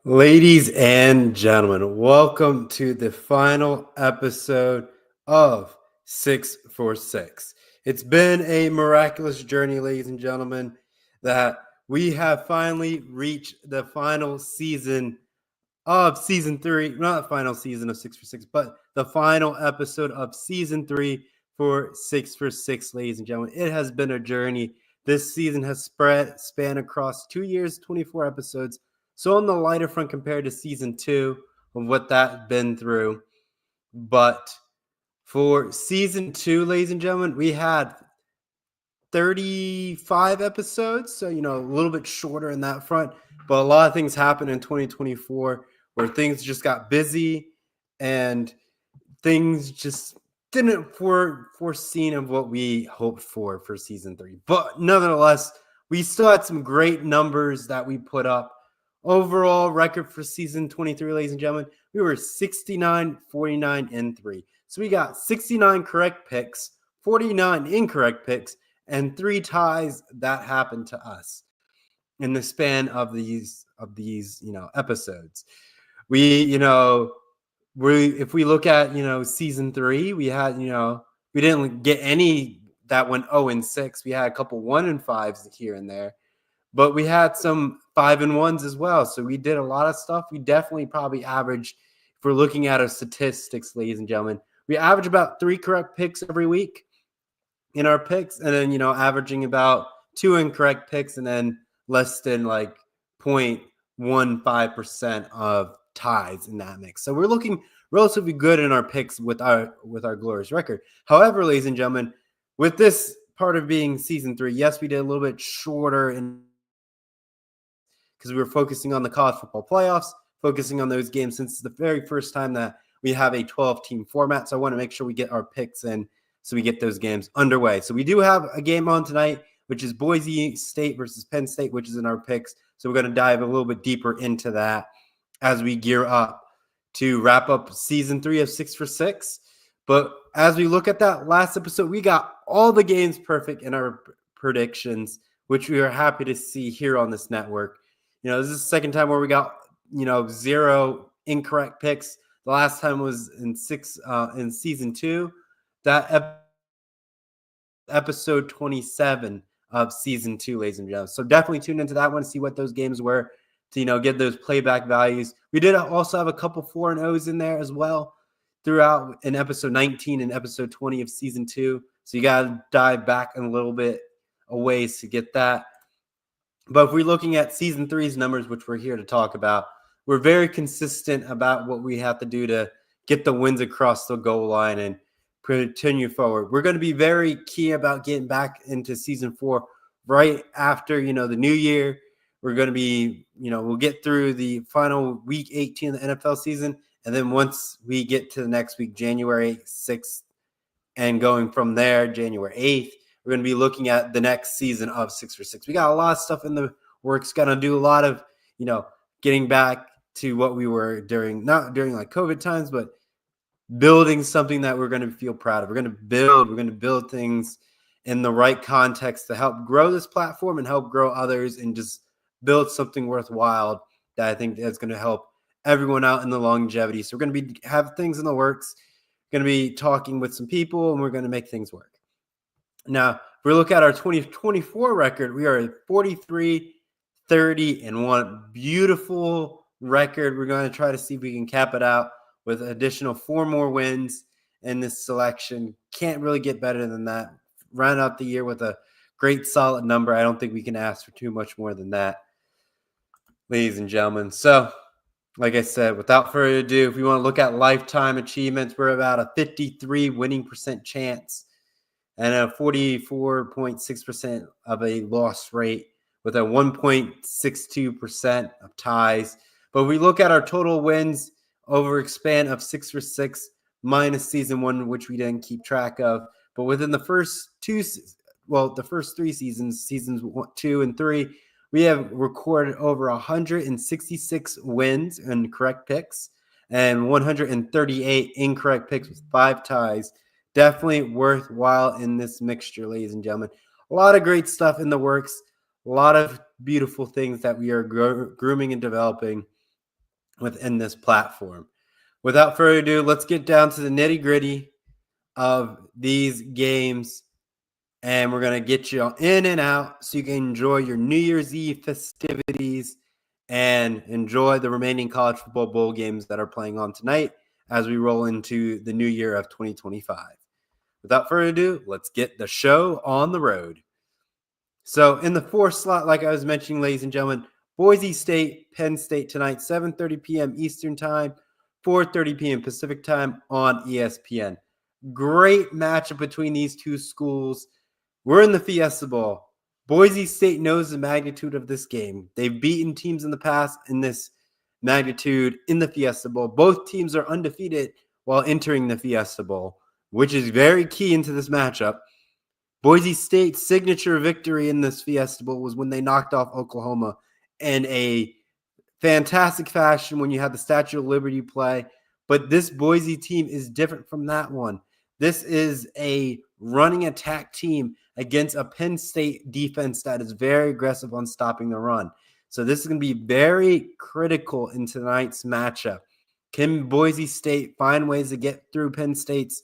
Ladies and gentlemen, welcome to the final episode of 646. It's been a miraculous journey, ladies and gentlemen, that we have finally reached the final season of season three, not the final season of 646, but the final episode of season three for 646, ladies and gentlemen. It has been a journey. This season has spanned across 2 years, 24 episodes. So on the lighter front compared to season two of what that's been through. But for season two, ladies and gentlemen, we had 35 episodes. So, a little bit shorter in that front. But a lot of things happened in 2024 where things just got busy and things just didn't foreseen of what we hoped for season three. But nonetheless, we still had some great numbers that we put up. Overall record for season 23, ladies and gentlemen, we were 69, 49, and 3. So we got 69 correct picks, 49 incorrect picks, and 3 ties that happened to us in the span of these episodes. If we look at season 3, we had we didn't get any that went 0-6. We had a couple 1-5s here and there, but we had some 5-1s as well. So we did a lot of stuff. We definitely probably averaged, if we're looking at our statistics, ladies and gentlemen, we average about 3 correct picks every week in our picks, and then averaging about 2 incorrect picks, and then less than 0.15% of ties in that mix. So we're looking relatively good in our picks with our glorious record. However, ladies and gentlemen, with this part of being season 3, yes, we did a little bit shorter because we were focusing on the college football playoffs, focusing on those games since it's the very first time that we have a 12-team format. So I want to make sure we get our picks in so we get those games underway. So we do have a game on tonight, which is Boise State versus Penn State, which is in our picks. So we're going to dive a little bit deeper into that as we gear up to wrap up season 3 of 6 for 6. But as we look at that last episode, we got all the games perfect in our predictions, which we are happy to see here on this network. This is the second time where we got 0 incorrect picks. The last time was in season 2. That episode 27 of season 2, ladies and gentlemen. So definitely tune into that one to see what those games were, to get those playback values. We did also have a couple 4-0s in there as well throughout in episode 19 and episode 20 of season 2. So you got to dive back a little bit a ways to get that. But if we're looking at season 3's numbers, which we're here to talk about, we're very consistent about what we have to do to get the wins across the goal line and continue forward. We're going to be very key about getting back into season 4 right after, the new year. We're going to be, we'll get through the final week 18 of the NFL season. And then once we get to the next week, January 6th, and going from there, January 8th, we're going to be looking at the next season of 6 for 6. We got a lot of stuff in the works. Going to do a lot of, getting back to what we were not during COVID times, but building something that we're going to feel proud of. We're going to build things in the right context to help grow this platform and help grow others and just build something worthwhile that I think that's going to help everyone out in the longevity. So we're going to have things in the works. Going to be talking with some people, and we're going to make things work. Now, if we look at our 2024 record, we are at 43, 30, and 1. Beautiful record. We're going to try to see if we can cap it out with additional 4 more wins in this selection. Can't really get better than that. Round out the year with a great solid number. I don't think we can ask for too much more than that, ladies and gentlemen. So, like I said, without further ado, if we want to look at lifetime achievements, we're about a 53 winning percent chance and a 44.6% of a loss rate with a 1.62% of ties. But we look at our total wins over a span of 6 for 6 minus season 1, which we didn't keep track of. But within the first 3 seasons, seasons 2 and 3, we have recorded over 166 wins and correct picks and 138 incorrect picks with 5 ties. Definitely worthwhile in this mixture, ladies and gentlemen. A lot of great stuff in the works. A lot of beautiful things that we are grooming and developing. within this platform. Without further ado, let's get down to the nitty-gritty of these games, and we're going to get you in and out so you can enjoy your New Year's Eve festivities and enjoy the remaining college football bowl games that are playing on tonight as we roll into the new year of 2025. Without further ado, let's get the show on the road. So in the fourth slot, like I was mentioning, ladies and gentlemen, Boise State, Penn State tonight, 7:30 p.m. Eastern Time, 4:30 p.m. Pacific Time on ESPN. Great matchup between these two schools. We're in the Fiesta Bowl. Boise State knows the magnitude of this game. They've beaten teams in the past in this magnitude in the Fiesta Bowl. Both teams are undefeated while entering the Fiesta Bowl, which is very key into this matchup. Boise State's signature victory in this Fiesta Bowl was when they knocked off Oklahoma in a fantastic fashion when you had the Statue of Liberty play. But this Boise team is different from that one. This is a running attack team against a Penn State defense that is very aggressive on stopping the run. So this is going to be very critical in tonight's matchup. Can Boise State find ways to get through Penn State's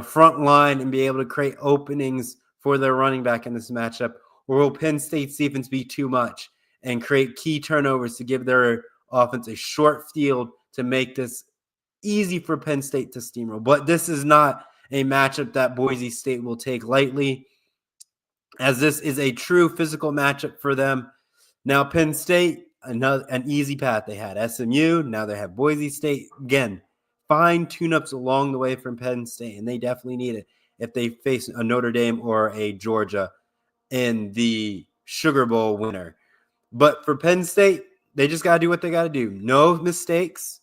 front line and be able to create openings for their running back in this matchup? Or will Penn State's defense be too much and create key turnovers to give their offense a short field to make this easy for Penn State to steamroll? But this is not a matchup that Boise State will take lightly, as this is a true physical matchup for them. Now, Penn State, an easy path. They had SMU. Now they have Boise State. Again, fine tune-ups along the way from Penn State, and they definitely need it if they face a Notre Dame or a Georgia in the Sugar Bowl winner. But for Penn State, they just got to do what they got to do. No mistakes.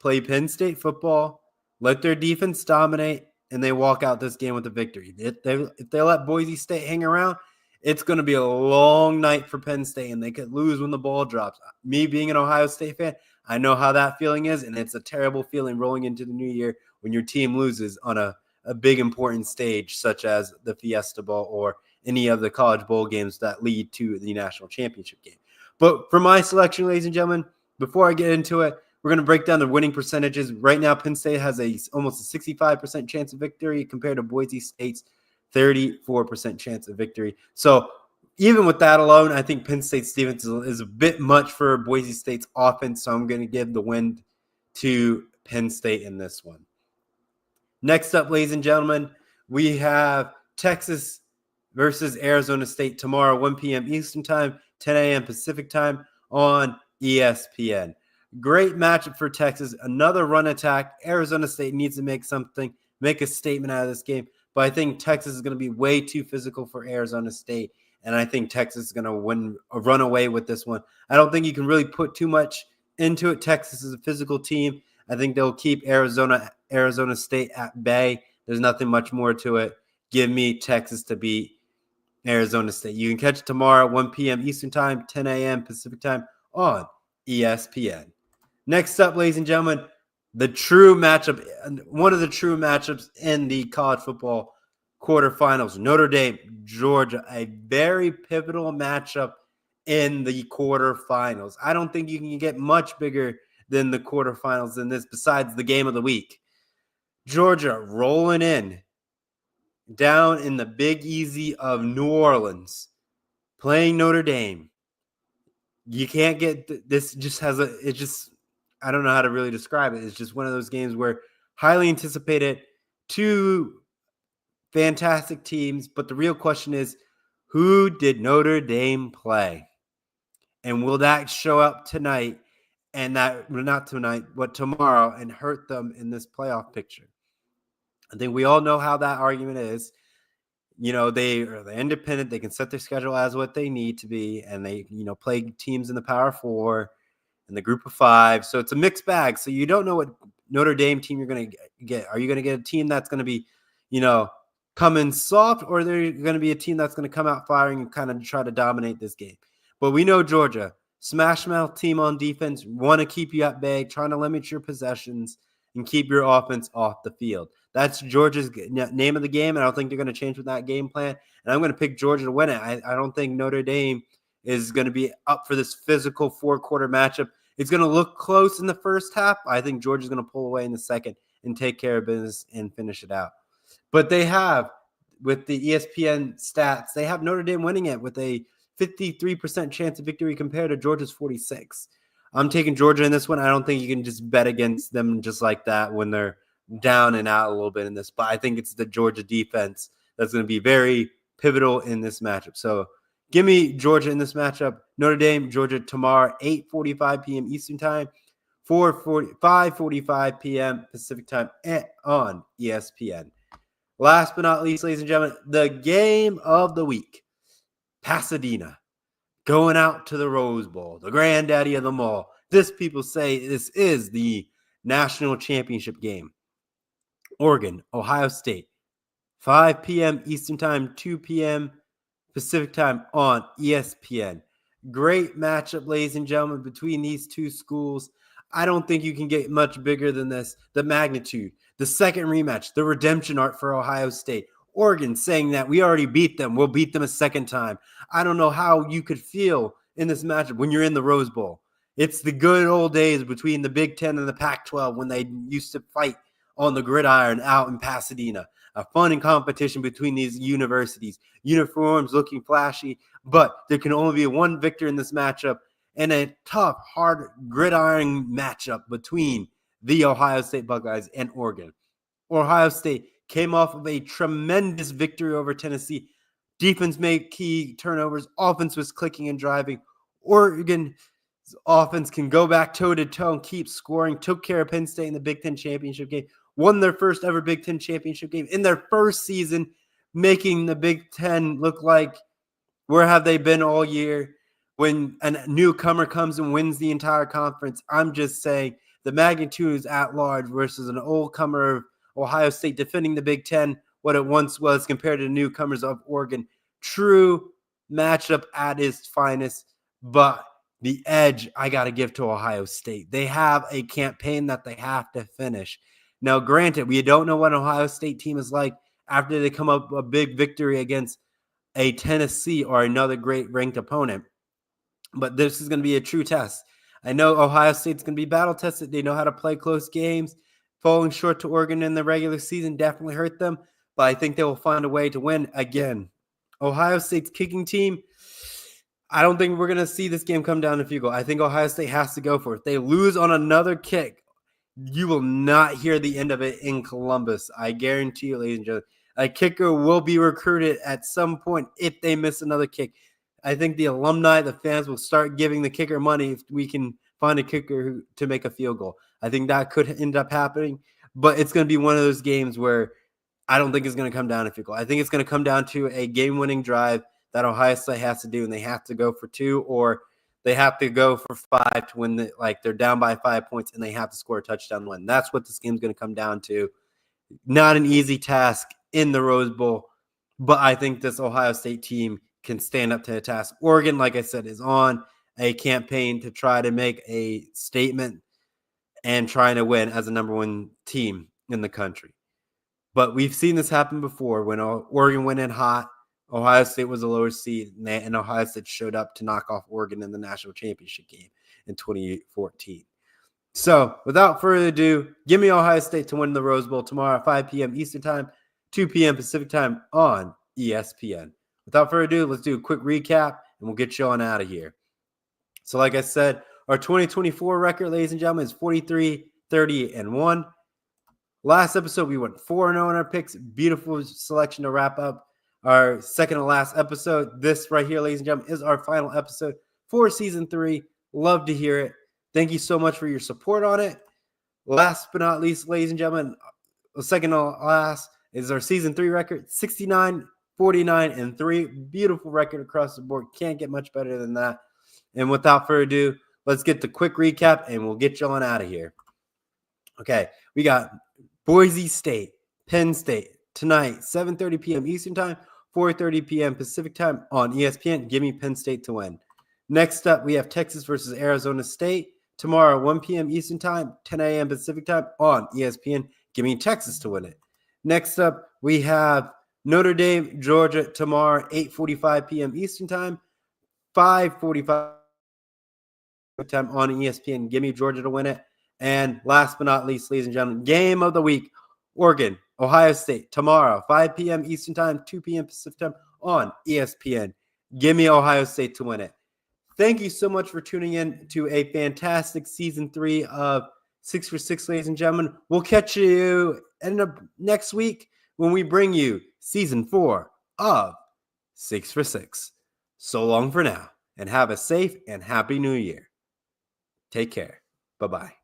Play Penn State football. Let their defense dominate, and they walk out this game with a victory. If they let Boise State hang around, it's going to be a long night for Penn State, and they could lose when the ball drops. Me being an Ohio State fan, I know how that feeling is, and it's a terrible feeling rolling into the new year when your team loses on a big important stage such as the Fiesta Bowl or any of the college bowl games that lead to the national championship game. But for my selection, ladies and gentlemen, before I get into it, we're going to break down the winning percentages. Right now, Penn State has almost a 65% chance of victory compared to Boise State's 34% chance of victory. So even with that alone, I think Penn State's defense is a bit much for Boise State's offense, so I'm going to give the win to Penn State in this one. Next up, ladies and gentlemen, we have Texas versus Arizona State tomorrow, 1 p.m. Eastern Time, 10 a.m. Pacific Time on ESPN. Great matchup for Texas. Another run attack. Arizona State needs to make a statement out of this game. But I think Texas is going to be way too physical for Arizona State, and I think Texas is going to run away with this one. I don't think you can really put too much into it. Texas is a physical team. I think they'll keep Arizona State at bay. There's nothing much more to it. Give me Texas to beat Arizona State. You can catch it tomorrow, 1 p.m. Eastern Time, 10 a.m. Pacific Time on ESPN. Next up, ladies and gentlemen, the true matchup, one of the true matchups in the college football quarterfinals, Notre Dame, Georgia, a very pivotal matchup in the quarterfinals. I don't think you can get much bigger than the quarterfinals than this besides the game of the week. Georgia rolling in down in the Big Easy of New Orleans, playing Notre Dame. You can't get this. I don't know how to really describe it. It's just one of those games where highly anticipated, two fantastic teams. But the real question is, who did Notre Dame play? And will that show up tonight? And that, not tonight, but tomorrow, and hurt them in this playoff picture? I think we all know how that argument is. They're independent. They can set their schedule as what they need to be. And they, play teams in the Power Four and the Group of Five. So it's a mixed bag. So you don't know what Notre Dame team you're going to get. Are you going to get a team that's going to be, coming soft, or they're going to be a team that's going to come out firing and kind of try to dominate this game? But we know Georgia, smash mouth team on defense, want to keep you at bay, trying to limit your possessions and keep your offense off the field. That's Georgia's name of the game, and I don't think they're going to change with that game plan. And I'm going to pick Georgia to win it. I don't think Notre Dame is going to be up for this physical four-quarter matchup. It's going to look close in the first half. I think Georgia's going to pull away in the second and take care of business and finish it out. But they have, with the ESPN stats, they have Notre Dame winning it with a 53% chance of victory compared to Georgia's 46. I'm taking Georgia in this one. I don't think you can just bet against them just like that when they're down and out a little bit in this. But I think it's the Georgia defense that's going to be very pivotal in this matchup. So give me Georgia in this matchup. Notre Dame, Georgia tomorrow, 8:45 p.m. Eastern Time, 5:45 p.m. Pacific Time on ESPN. Last but not least, ladies and gentlemen, the game of the week. Pasadena going out to the Rose Bowl, the granddaddy of them all. This people say this is the national championship game. Oregon, Ohio State, 5 p.m. Eastern Time, 2 p.m. Pacific Time on ESPN. Great matchup, ladies and gentlemen, between these two schools. I don't think you can get much bigger than this. The magnitude, the second rematch, the redemption arc for Ohio State. Oregon saying that we already beat them. We'll beat them a second time. I don't know how you could feel in this matchup when you're in the Rose Bowl. It's the good old days between the Big Ten and the Pac-12 when they used to fight on the gridiron out in Pasadena. A fun and competition between these universities. Uniforms looking flashy, but there can only be one victor in this matchup, and a tough, hard gridiron matchup between the Ohio State Buckeyes and Oregon. Ohio State came off of a tremendous victory over Tennessee. Defense made key turnovers. Offense was clicking and driving. Oregon's offense can go back toe-to-toe and keep scoring. Took care of Penn State in the Big Ten championship game. Won their first ever Big Ten championship game in their first season, making the Big Ten look like where have they been all year. When a newcomer comes and wins the entire conference, I'm just saying the magnitude is at large versus an old comer of Ohio State defending the Big Ten, what it once was compared to newcomers of Oregon. True matchup at its finest, but the edge I got to give to Ohio State. They have a campaign that they have to finish. Now, granted, we don't know what an Ohio State team is like after they come up a big victory against a Tennessee or another great ranked opponent, but this is going to be a true test. I know Ohio State's going to be battle tested. They know how to play close games. Falling short to Oregon in the regular season definitely hurt them, but I think they will find a way to win again. Ohio State's kicking team, I don't think we're going to see this game come down to field goal. I think Ohio State has to go for it. If they lose on another kick, you will not hear the end of it in Columbus. I guarantee you, ladies and gentlemen. A kicker will be recruited at some point if they miss another kick. I think the alumni, the fans will start giving the kicker money if we can find a kicker to make a field goal. I think that could end up happening, but it's going to be one of those games where I don't think it's going to come down to field goal. I think it's going to come down to a game-winning drive that Ohio State has to do, and they have to go for 2 or they have to go for 5 to win. They're down by 5 points and they have to score a touchdown win. That's what this game's going to come down to. Not an easy task in the Rose Bowl, but I think this Ohio State team can stand up to the task. Oregon, like I said, is on a campaign to try to make a statement and trying to win as a number 1 team in the country. But we've seen this happen before. When Oregon went in hot, Ohio State was a lower seed, and Ohio State showed up to knock off Oregon in the national championship game in 2014. So without further ado, give me Ohio State to win the Rose Bowl tomorrow at 5 p.m. Eastern Time, 2 p.m. Pacific Time on ESPN. Without further ado, let's do a quick recap, and we'll get you on out of here. So like I said, our 2024 record, ladies and gentlemen, is 43-30-1. Last episode, we went 4-0 in our picks. Beautiful selection to wrap up our second to last episode. This right here, ladies and gentlemen, is our final episode for Season 3. Love to hear it. Thank you so much for your support on it. Last but not least, ladies and gentlemen, the second to last is our Season 3 record, 69-49-3. Beautiful record across the board. Can't get much better than that. And without further ado, let's get the quick recap, and we'll get you on out of here. Okay, we got Boise State, Penn State tonight, 7:30 p.m. Eastern Time, 4:30 p.m. Pacific Time on ESPN. Give me Penn State to win. Next up, we have Texas versus Arizona State tomorrow, 1 p.m. Eastern Time, 10 a.m. Pacific Time on ESPN. Give me Texas to win it. Next up, we have Notre Dame, Georgia tomorrow, 8:45 p.m. Eastern Time, 5:45 time on ESPN. Give me Georgia to win it. And last but not least, ladies and gentlemen, game of the week, Oregon, Ohio State, tomorrow, 5 p.m. Eastern time, 2 p.m. Pacific time on ESPN. Give me Ohio State to win it. Thank you so much for tuning in to a fantastic season 3 of 6 for 6, ladies and gentlemen. We'll catch you next week when we bring you season 4 of 6 for 6. So long for now, and have a safe and happy new year. Take care. Bye-bye.